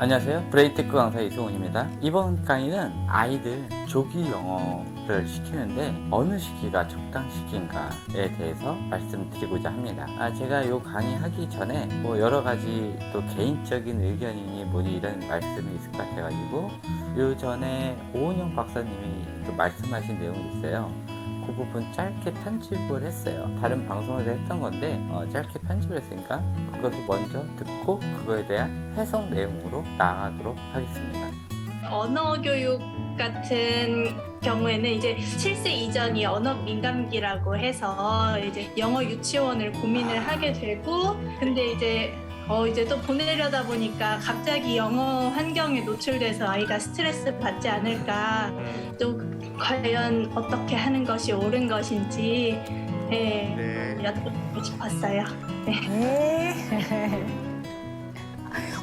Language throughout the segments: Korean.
안녕하세요. 브레이테크 강사 이승훈입니다. 이번 강의는 아이들 조기 영어를 시키는데 어느 시기가 적당 시기인가에 대해서 말씀드리고자 합니다. 제가 이 강의 하기 전에 여러 가지 또 개인적인 의견이니 뭐니 이런 말씀이 있을 것 같아가지고 요 전에 오은영 박사님이 또 말씀하신 내용이 있어요. 그 부분 짧게 편집을 했어요. 다른 방송에서 했던 건데 짧게 편집을 했으니까 그것을 먼저 듣고 그거에 대한 해석 내용으로 나아가도록 하겠습니다. 언어 교육 같은 경우에는 이제 7세 이전이 언어 민감기라고 해서 이제 영어 유치원을 고민을 하게 되고, 근데 이제 또 보내려다 보니까 갑자기 영어 환경에 노출돼서 아이가 스트레스 받지 않을까, 또 과연 어떻게 하는 것이 옳은 것인지 여쭙고 싶었어요.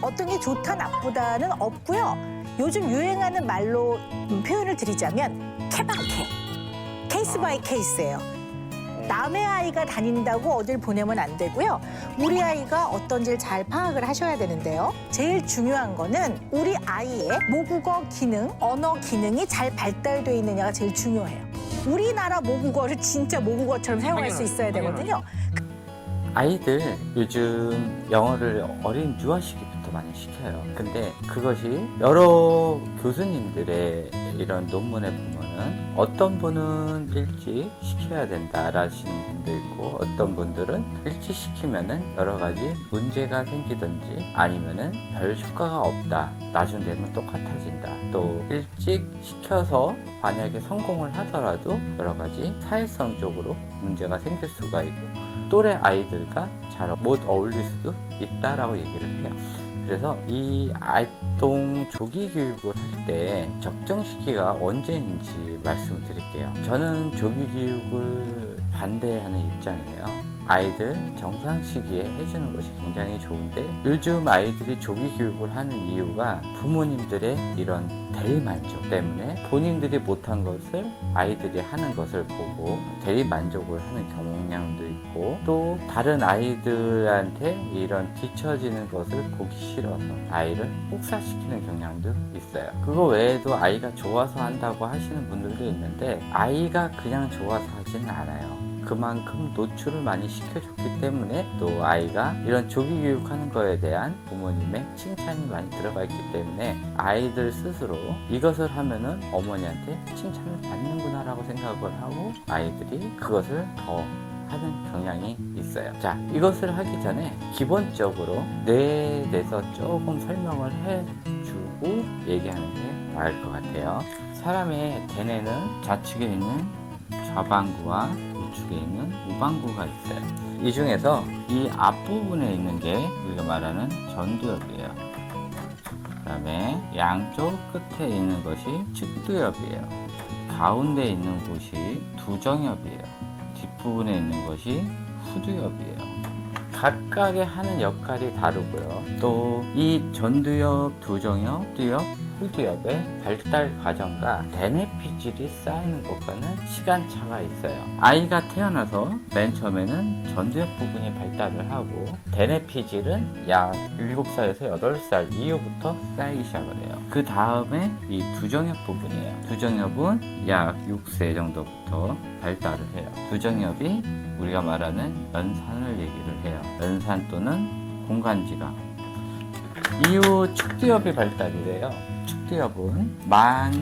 어떤 게 좋다 나쁘다는 없고요. 요즘 유행하는 말로 표현을 드리자면 케바케, 케이스 바이 케이스예요. 남의 아이가 다닌다고 어딜 보내면 안 되고요. 우리 아이가 어떤지를 잘 파악을 하셔야 되는데요. 제일 중요한 거는 우리 아이의 모국어 기능, 언어 기능이 잘 발달되어 있느냐가 제일 중요해요. 우리나라 모국어를 진짜 모국어처럼 사용할 수 있어야 되거든요. 아이들 요즘 영어를 어린 유아 시기부터 많이 시켜요. 근데 그것이 여러 교수님들의 이런 논문에 보면은 어떤 분은 일찍 시켜야 된다라시는 분도 있고, 어떤 분들은 일찍 시키면은 여러 가지 문제가 생기든지 아니면은 별 효과가 없다, 나중 되면 똑같아진다, 또 일찍 시켜서 만약에 성공을 하더라도 여러 가지 사회성적으로 문제가 생길 수가 있고 또래 아이들과 잘 못 어울릴 수도 있다라고 얘기를 해요. 그래서 이 아동 조기 교육을 할 때 적정 시기가 언제인지 말씀을 드릴게요. 저는 조기 교육을 반대하는 입장이에요. 아이들 정상 시기에 해주는 것이 굉장히 좋은데, 요즘 아이들이 조기 교육을 하는 이유가 부모님들의 이런 대리만족 때문에 본인들이 못한 것을 아이들이 하는 것을 보고 대리만족을 하는 경향도 있고, 또 다른 아이들한테 이런 뒤처지는 것을 보기 싫어서 아이를 혹사시키는 경향도 있어요. 그거 외에도 아이가 좋아서 한다고 하시는 분들도 있는데, 아이가 그냥 좋아서 하지는 않아요. 그만큼 노출을 많이 시켜줬기 때문에, 또 아이가 이런 조기 교육하는 거에 대한 부모님의 칭찬이 많이 들어가 있기 때문에 아이들 스스로 이것을 하면은 어머니한테 칭찬을 받는구나 라고 생각을 하고 아이들이 그것을 더 하는 경향이 있어요. 자, 이것을 하기 전에 기본적으로 뇌에 대해서 조금 설명을 해주고 얘기하는 게 나을 것 같아요. 사람의 대뇌는 좌측에 있는 좌방구와 우측에 있는 우방구가 있어요. 이 중에서 이 앞부분에 있는 게 우리가 말하는 전두엽이에요. 그 다음에 양쪽 끝에 있는 것이 측두엽이에요. 가운데 있는 곳이 두정엽이에요. 뒷부분에 있는 것이 후두엽이에요. 각각의 하는 역할이 다르고요. 또 이 전두엽, 두정엽, 후두엽, 후두엽의 발달 과정과 대뇌 피질이 쌓이는 것과는 시간차가 있어요. 아이가 태어나서 맨 처음에는 전두엽 부분이 발달을 하고, 대뇌 피질은 약 7살에서 8살 이후부터 쌓이기 시작을 해요. 그 다음에 이 두정엽 부분이에요. 두정엽은 약 6세 정도부터 발달을 해요. 두정엽이 우리가 말하는 연산을 얘기를 해요. 연산 또는 공간지각. 이후 축두엽이 발달이 돼요. 축두엽은 만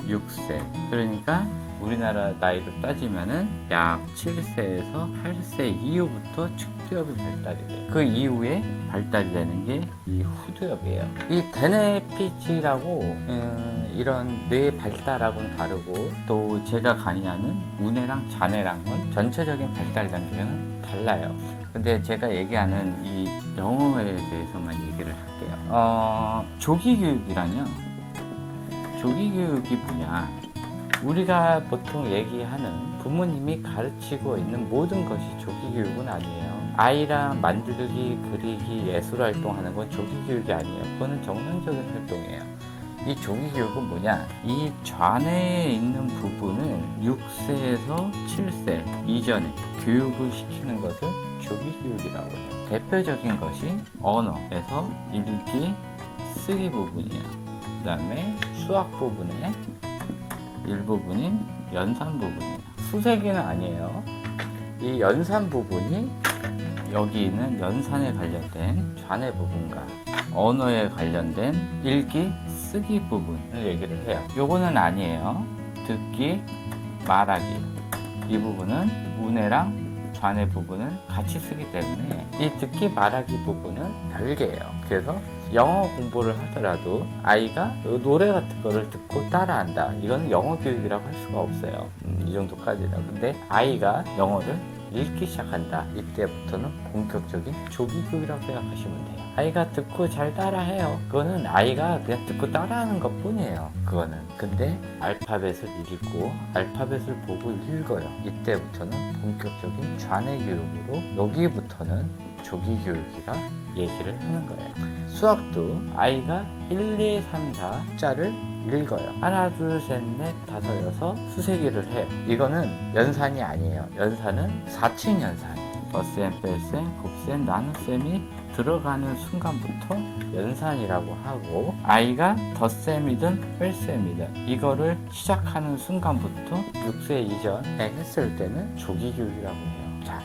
6세, 그러니까 우리나라 나이로 따지면은 약 7세에서 8세 이후부터 축두엽이 발달이 돼요. 그 이후에 발달이 되는 게 이 후두엽이에요. 이 대뇌피질하고 이런 뇌 발달하고는 다르고, 또 제가 강의하는 우뇌랑 자뇌랑은 전체적인 발달 단계는 달라요. 근데 제가 얘기하는 이 영어에 대해서만 얘기를 할게요. 조기 교육이라뇨? 조기 교육이 뭐냐? 우리가 보통 얘기하는 부모님이 가르치고 있는 모든 것이 조기 교육은 아니에요. 아이랑 만들기, 그리기, 예술 활동하는 건 조기 교육이 아니에요. 그거는 정상적인 활동이에요. 이 조기 교육은 뭐냐? 이 좌뇌에 있는 부분을 6세에서 7세 이전에 교육을 시키는 것을 조기 교육이라고 해요. 대표적인 것이 언어에서 읽기, 쓰기 부분이야. 그 다음에 수학 부분의 일부분인 연산 부분이야. 수세기는 아니에요. 이 연산 부분이 여기 있는 연산에 관련된 좌뇌 부분과 언어에 관련된 읽기, 쓰기 부분을 얘기를 해요. 요거는 아니에요. 듣기, 말하기. 이 부분은 우뇌랑 좌뇌 부분을 같이 쓰기 때문에 이 듣기, 말하기 부분은 별개예요. 그래서 영어 공부를 하더라도 아이가 노래 같은 거를 듣고 따라한다. 이건 영어 교육이라고 할 수가 없어요. 이 정도까지는. 근데 아이가 영어를 읽기 시작한다. 이때부터는 본격적인 조기 교육이라고 생각하시면 돼요. 아이가 듣고 잘 따라해요. 그거는 아이가 그냥 듣고 따라하는 것 뿐이에요. 그거는. 근데 알파벳을 읽고 알파벳을 보고 읽어요. 이때부터는 본격적인 좌뇌 교육으로 여기부터는 조기 교육이라 얘기를 하는 거예요. 수학도 아이가 1, 2, 3, 4 숫자를 읽어요. 하나, 둘, 셋, 넷, 다섯, 여섯 수세기를 해요. 이거는 연산이 아니에요. 연산은 4층 연산. 더셈, 뺄셈, 곱셈, 나눗셈이 들어가는 순간부터 연산이라고 하고 아이가 덧셈이든 뺄셈이든 이거를 시작하는 순간부터 6세 이전에 했을 때는 조기 교육이라고 해요. 자,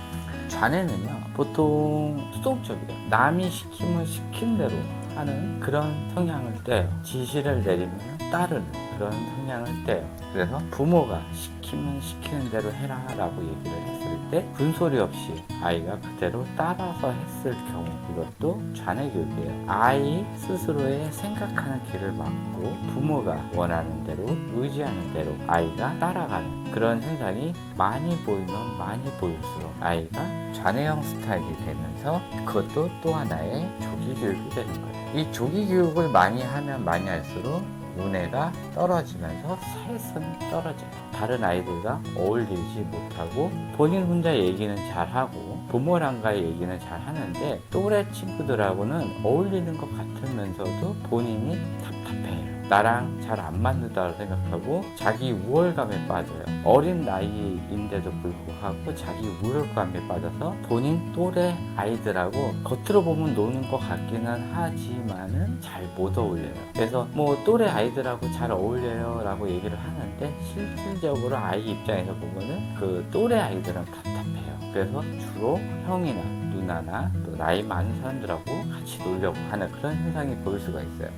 좌뇌는요 보통 수동적이에요. 남이 시키면 시킨 대로 하는 그런 성향을 떼요. 지시를 내리면 따르는 그런 성향을 떼요. 그래서 부모가 시키면 시키는 대로 해라 라고 얘기를 했을 때 군소리 없이 아이가 그대로 따라서 했을 경우 이것도 좌뇌 교육이에요. 아이 스스로의 생각하는 길을 막고 부모가 원하는 대로 의지하는 대로 아이가 따라가는 그런 현상이 많이 보이면 많이 보일수록 아이가 좌뇌형 스타일이 되면서 그것도 또 하나의 조기 교육이 되는 거예요. 이 조기 교육을 많이 하면 많이 할수록 우뇌가 떨어지면서 사회성이 떨어져요. 다른 아이들과 어울리지 못하고 본인 혼자 얘기는 잘하고 부모랑과의 얘기는 잘하는데 또래 친구들하고는 어울리는 것 같으면서도 본인이 답답해요. 나랑 잘 안 맞는다고 생각하고 자기 우월감에 빠져요. 어린 나이인데도 불구하고 자기 우월감에 빠져서 본인 또래 아이들하고 겉으로 보면 노는 것 같기는 하지만은 잘 못 어울려요. 그래서 뭐 또래 아이들하고 잘 어울려요 라고 얘기를 하는데 실질적으로 아이 입장에서 보면은 그 또래 아이들은 답답해요. 그래서 주로 형이나 누나나 또 나이 많은 사람들하고 같이 놀려고 하는 그런 현상이 보일 수가 있어요.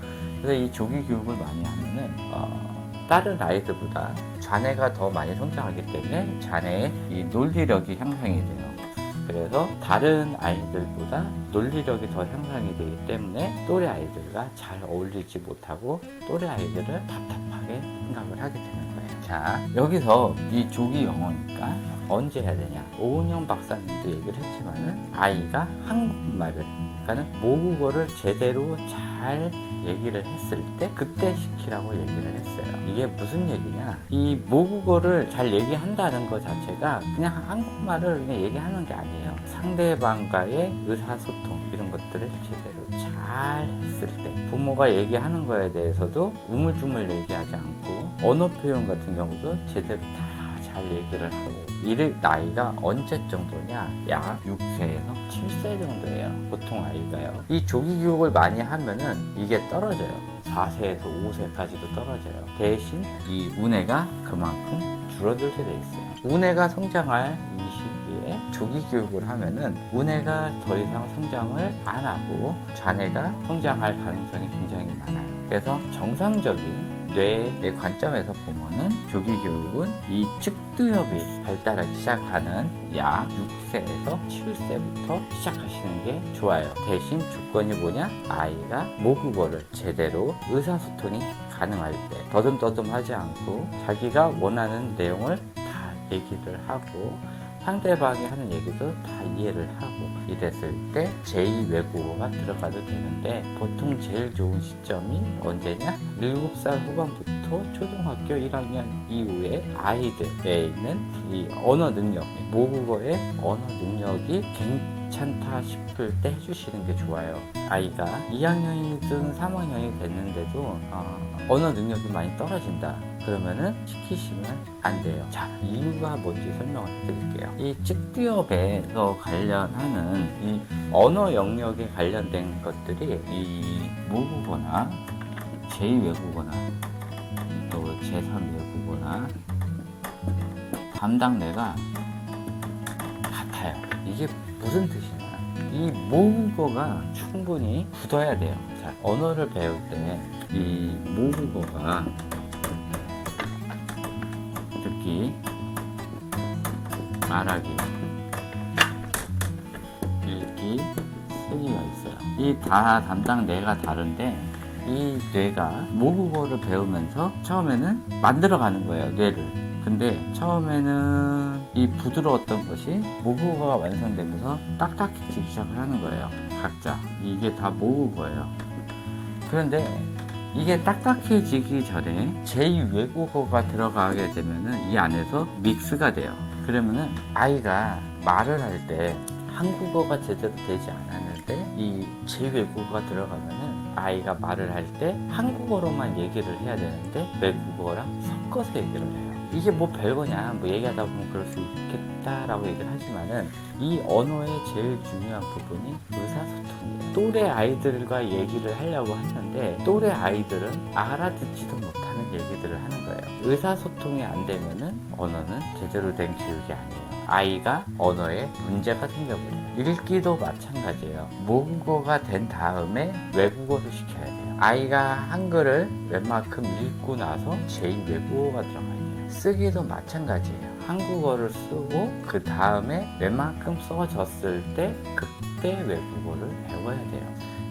그래서 이 조기 교육을 많이 하면은 다른 아이들보다 좌뇌가 더 많이 성장하기 때문에 좌뇌의 이 논리력이 향상이 돼요. 그래서 다른 아이들보다 논리력이 더 향상이 되기 때문에 또래 아이들과 잘 어울리지 못하고 또래 아이들을 답답하게 생각을 하게 되는 거예요. 자, 여기서 이 조기 영어니까 언제 해야 되냐? 오은영 박사님도 얘기를 했지만은 아이가 한국말을 그러니까는 모국어를 제대로 잘 얘기를 했을 때 그때 시키라고 얘기를 했어요. 이게 무슨 얘기냐? 이 모국어를 잘 얘기한다는 것 자체가 그냥 한국말을 그냥 얘기하는 게 아니에요. 상대방과의 의사소통 이런 것들을 제대로 잘 했을 때 부모가 얘기하는 거에 대해서도 우물쭈물 얘기하지 않고 언어 표현 같은 경우도 제대로 다 잘 얘기를 하고 이를 나이가 언제 정도냐? 약 6세에서 7세 정도예요. 보통 아이가요. 이 조기 교육을 많이 하면은 이게 떨어져요. 4세에서 5세까지도 떨어져요. 대신 이 우뇌가 그만큼 줄어들게 돼 있어요. 우뇌가 성장할 이 시기에 조기 교육을 하면은 우뇌가 더 이상 성장을 안 하고 좌뇌가 성장할 가능성이 굉장히 많아요. 그래서 정상적인 뇌의 관점에서 보면은 조기 교육은 이 측두엽이 발달하기 시작하는 약 6세에서 7세부터 시작하시는 게 좋아요. 대신 조건이 뭐냐? 아이가 모국어를 제대로 의사소통이 가능할 때 더듬더듬하지 않고 자기가 원하는 내용을 다 얘기를 하고 상대방이 하는 얘기도 다 이해를 하고 이랬을 때 제2 외국어가 들어가도 되는데 보통 제일 좋은 시점이 언제냐? 7살 후반부터 초등학교 1학년 이후에 아이들에 있는 이 언어 능력, 모국어의 언어 능력이 괜찮다 싶을 때 해주시는 게 좋아요. 아이가 2학년이든 3학년이 됐는데도 언어 능력이 많이 떨어진다. 그러면은 시키시면 안 돼요. 자, 이유가 뭔지 설명을 해드릴게요. 이 찍기업에서 관련하는 이 언어 영역에 관련된 것들이 이 모국어나 제2외국어나 또 제3외국어나 담당내가 같아요. 이게 무슨 뜻이냐? 이 모국어가 충분히 굳어야 돼요. 자, 언어를 배울 때 이 모국어가 듣기, 말하기, 읽기, 쓰기가 있어요. 이 다 담당 뇌가 다른데 이 뇌가 모국어를 배우면서 처음에는 만들어가는 거예요, 뇌를. 근데 처음에는 이 부드러웠던 것이 모국어가 완성되면서 딱딱해지기 시작을 하는 거예요. 각자. 이게 다 모국어예요. 그런데 이게 딱딱해지기 전에 제2외국어가 들어가게 되면은 이 안에서 믹스가 돼요. 그러면은 아이가 말을 할 때 한국어가 제대로 되지 않았는데 이 제2외국어가 들어가면은 아이가 말을 할 때 한국어로만 얘기를 해야 되는데 외국어랑 섞어서 얘기를 해요. 이게 뭐 별거냐, 뭐 얘기하다 보면 그럴 수 있겠다라고 얘기를 하지만은 이 언어의 제일 중요한 부분이 의사소통이에요. 또래 아이들과 얘기를 하려고 하는데 또래 아이들은 알아듣지도 못하는 얘기들을 하는 거예요. 의사소통이 안 되면은 언어는 제대로 된 교육이 아니에요. 아이가 언어에 문제가 생겨버려요. 읽기도 마찬가지예요. 모국어가 된 다음에 외국어를 시켜야 돼요. 아이가 한글을 웬만큼 읽고 나서 제2외국어가 들어가야 돼요. 쓰기도 마찬가지예요. 한국어를 쓰고 그 다음에 웬만큼 써졌을 때 그때 외국어를 배워야 돼요.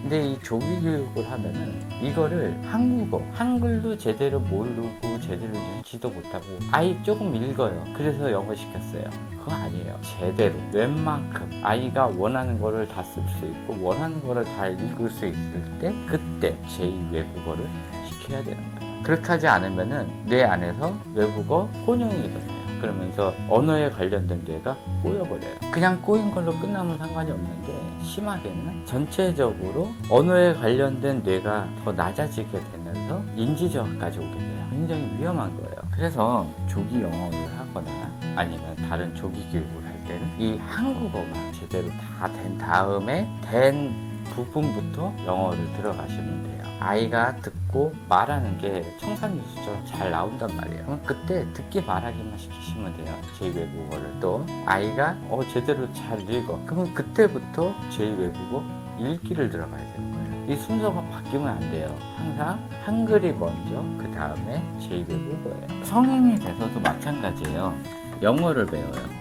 근데 이 조기 교육을 하면은 이거를 한국어, 한글도 제대로 모르고 제대로 읽지도 못하고 아이 조금 읽어요. 그래서 영어 시켰어요. 그거 아니에요. 제대로 웬만큼 아이가 원하는 거를 다 쓸 수 있고 원하는 거를 다 읽을 수 있을 때 그때 제2외국어를 시켜야 되는 거예요. 그렇게 하지 않으면은 뇌 안에서 외국어 혼용이 일어나요. 그러면서 언어에 관련된 뇌가 꼬여버려요. 그냥 꼬인 걸로 끝나면 상관이 없는데 심하게는 전체적으로 언어에 관련된 뇌가 더 낮아지게 되면서 인지저하까지 오게 돼요. 굉장히 위험한 거예요. 그래서 조기 영어를 하거나 아니면 다른 조기 교육을 할 때는 이 한국어가 제대로 다 된 다음에 된 부분부터 영어를 들어가시면 돼요. 아이가 듣고 말하는 게 청산유수처럼 잘 나온단 말이에요. 그럼 그때 듣기 말하기만 시키시면 돼요. 제2외국어를. 또 아이가 제대로 잘 읽어. 그러면 그때부터 제2외국어 읽기를 들어가야 되는 거예요. 이 순서가 바뀌면 안 돼요. 항상 한글이 먼저 그 다음에 제2외국어예요. 성인이 돼서도 마찬가지예요. 영어를 배워요.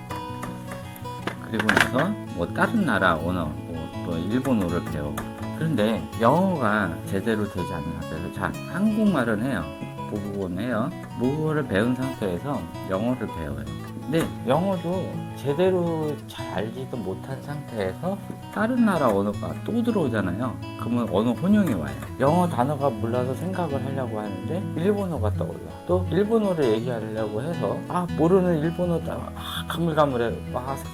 그리고 나서 뭐 다른 나라 언어, 뭐 일본어를 배워. 그런데 영어가 제대로 되지 않는 상태에서 자, 한국말은 해요. 모국어는 해요. 모국어를 배운 상태에서 영어를 배워요. 근데 영어도 제대로 잘 알지도 못한 상태에서 다른 나라 언어가 또 들어오잖아요. 그러면 언어 혼용이 와요. 영어 단어가 몰라서 생각을 하려고 하는데 일본어가 떠올라. 또 일본어를 얘기하려고 해서 모르는 일본어 가물가물해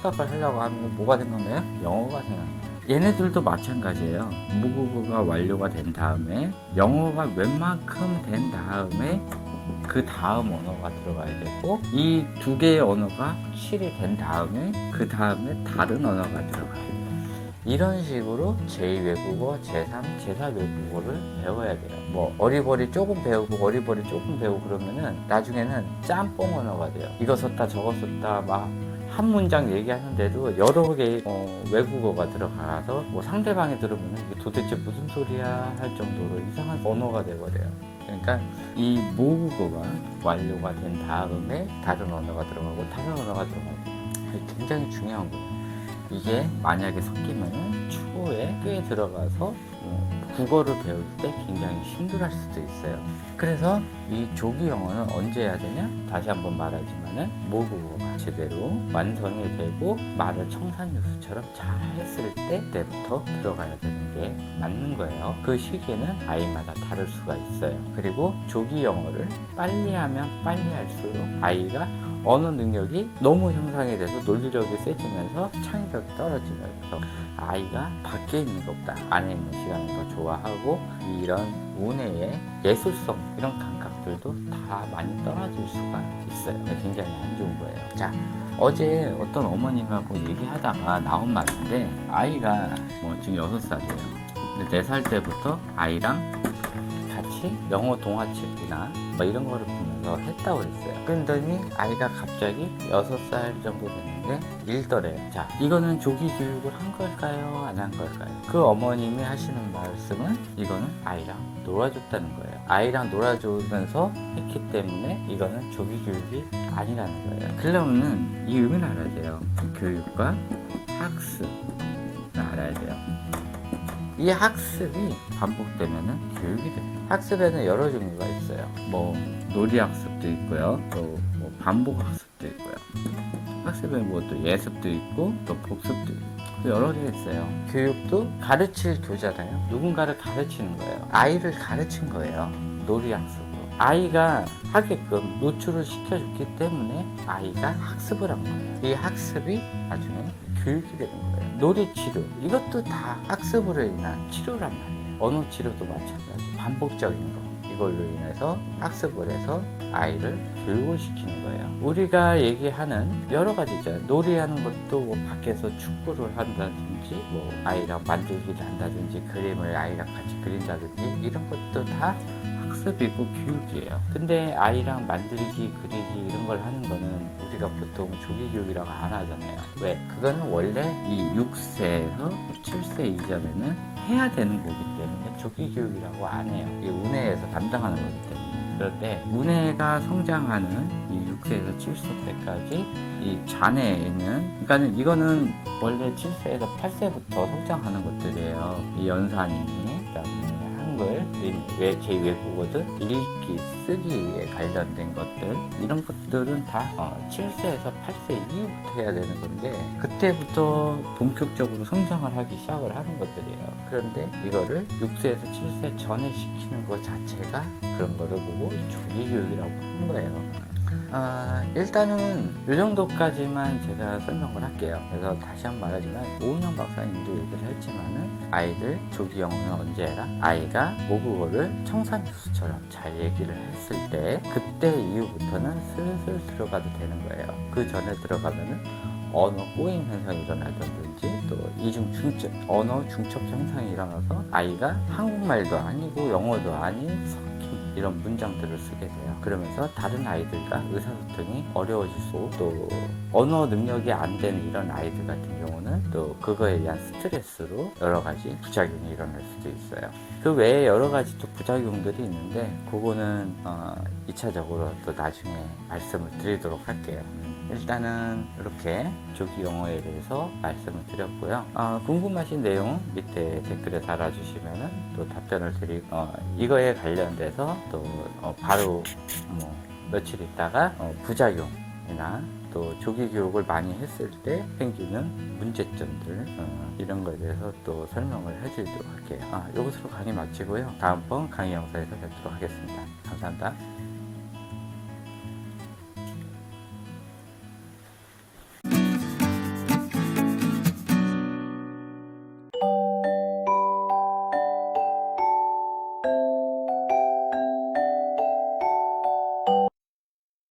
생각을 하려고 하면 뭐가 생각나요? 영어가 생각나요. 얘네들도 마찬가지예요. 모국어가 완료가 된 다음에 영어가 웬만큼 된 다음에 그 다음 언어가 들어가야 되고 이 두 개의 언어가 확실히 된 다음에 그 다음에 다른 언어가 들어가야 돼요. 이런 식으로 제2외국어, 제3, 제4외국어를 배워야 돼요. 뭐 어리버리 조금 배우고 어리버리 조금 배우고 그러면은 나중에는 짬뽕 언어가 돼요. 이거 썼다 저거 썼다 한 문장 얘기하는데도 여러 개의 외국어가 들어가서 뭐 상대방이 들으면 이게 도대체 무슨 소리야 할 정도로 이상한 언어가 돼버려요. 그러니까 이 모국어가 완료가 된 다음에 다른 언어가 들어가고 다른 언어가 들어가고 굉장히 중요한 거예요. 이게 만약에 섞이면 초보에 꽤 들어가서 국어를 배울 때 굉장히 힘들할 수도 있어요. 그래서 이 조기 영어는 언제 해야 되냐? 다시 한번 말하지만은 모국어가 제대로 완성이 되고 말을 청산유수처럼 잘 했을 때부터 들어가야 되는 게 맞는 거예요. 그 시기는 아이마다 다를 수가 있어요. 그리고 조기 영어를 빨리 하면 빨리 할수록 아이가 언어 능력이 너무 형성이 돼서 논리력이 세지면서 창의력이 떨어지면서 아이가 밖에 있는 것보다 안에 있는 시간을 더 좋아하고 이런 운해의 예술성 이런 감각들도 다 많이 떨어질 수가 있어요. 굉장히 안 좋은 거예요. 자, 어제 어떤 어머님하고 얘기하다가 나온 말인데 아이가 지금 6살이에요. 근데 4살 때부터 아이랑 같이 영어 동화책이나 이런 거를 보면서 했다고 그랬어요. 그랬더니 아이가 갑자기 6살 정도 됐는데 읽더래요. 자, 이거는 조기 교육을 한 걸까요? 안 한 걸까요? 그 어머님이 하시는 말씀은 이거는 아이랑 놀아줬다는 거예요. 아이랑 놀아주면서 했기 때문에 이거는 조기 교육이 아니라는 거예요. 그러면은 이 의미를 알아야 돼요. 교육과 학습을 알아야 돼요. 이 학습이 반복되면은 교육이 됩니다. 학습에는 여러 종류가 있어요. 놀이 학습도 있고요. 또 반복 학습도 있고요. 학습에 또 예습도 있고 또 복습도 있고 여러 개 있어요. 교육도 가르칠 교자잖아요. 누군가를 가르치는 거예요. 아이를 가르친 거예요. 놀이 학습으로. 아이가 하게끔 노출을 시켜줬기 때문에 아이가 학습을 한 거예요. 이 학습이 나중에 교육이 되는 거예요. 놀이 치료 이것도 다 학습으로 인한 치료란 말이에요. 언어 치료도 마찬가지. 반복적인 거 이걸로 인해서 학습을 해서 아이를 교육을 시키는 거예요. 우리가 얘기하는 여러 가지 있잖아요. 놀이하는 것도 밖에서 축구를 한다든지 아이랑 만들기를 한다든지 그림을 아이랑 같이 그린다든지 이런 것도 다 학습이고 교육이에요. 근데 아이랑 만들기, 그리기 이런 걸 하는 거는 우리가 보통 조기 교육이라고 안 하잖아요. 왜? 그거는 원래 이 6세에서 7세 이전에는 해야 되는 거기 때문에 조기 교육이라고 안 해요. 이 운해에서 담당하는 거기 때문에. 그런데 운해가 성장하는 이 6세에서 7세 때까지 이 잔해에는 그러니까 이거는 원래 7세에서 8세부터 성장하는 것들이에요. 이 연산이니 그다음에 한글, 제2외국어든 읽기, 쓰기에 관련된 것들 이런 것들은 다 7세에서 8세 이후부터 해야 되는 건데 그때부터 본격적으로 성장을 하기 시작을 하는 것들이에요. 그런데 이거를 6세에서 7세 전에 시키는 것 자체가 그런 거를 보고 조기 교육이라고 하는 거예요. 일단은 이 정도까지만 제가 설명을 할게요. 그래서 다시 한번 말하지만 오은영 박사님도 얘기를 했지만은 아이들 조기 영어는 언제 해라? 아이가 모국어를 청산 교수처럼 잘 얘기를 했을 때 그때 이후부터는 슬슬 들어가도 되는 거예요. 그 전에 들어가면은 언어 꼬임 현상이 일어나든지 또 이중 중첩 언어 중첩 현상이 일어나서 아이가 한국말도 아니고 영어도 아닌 이런 문장들을 쓰게 돼요. 그러면서 다른 아이들과 의사소통이 어려워질 수 있고 또 언어 능력이 안 되는 이런 아이들 같은 경우는 또 그거에 대한 스트레스로 여러 가지 부작용이 일어날 수도 있어요. 그 외에 여러 가지 또 부작용들이 있는데 그거는 2차적으로 또 나중에 말씀을 드리도록 할게요. 일단은 이렇게 조기 영어에 대해서 말씀을 드렸고요. 궁금하신 내용 밑에 댓글에 달아주시면은 또 답변을 드리고 이거에 관련돼서 또 바로 며칠 있다가 부작용이나 또 조기 교육을 많이 했을 때 생기는 문제점들 이런 거에 대해서 또 설명을 해드리도록 할게요. 이것으로 강의 마치고요. 다음번 강의 영상에서 뵙도록 하겠습니다. 감사합니다.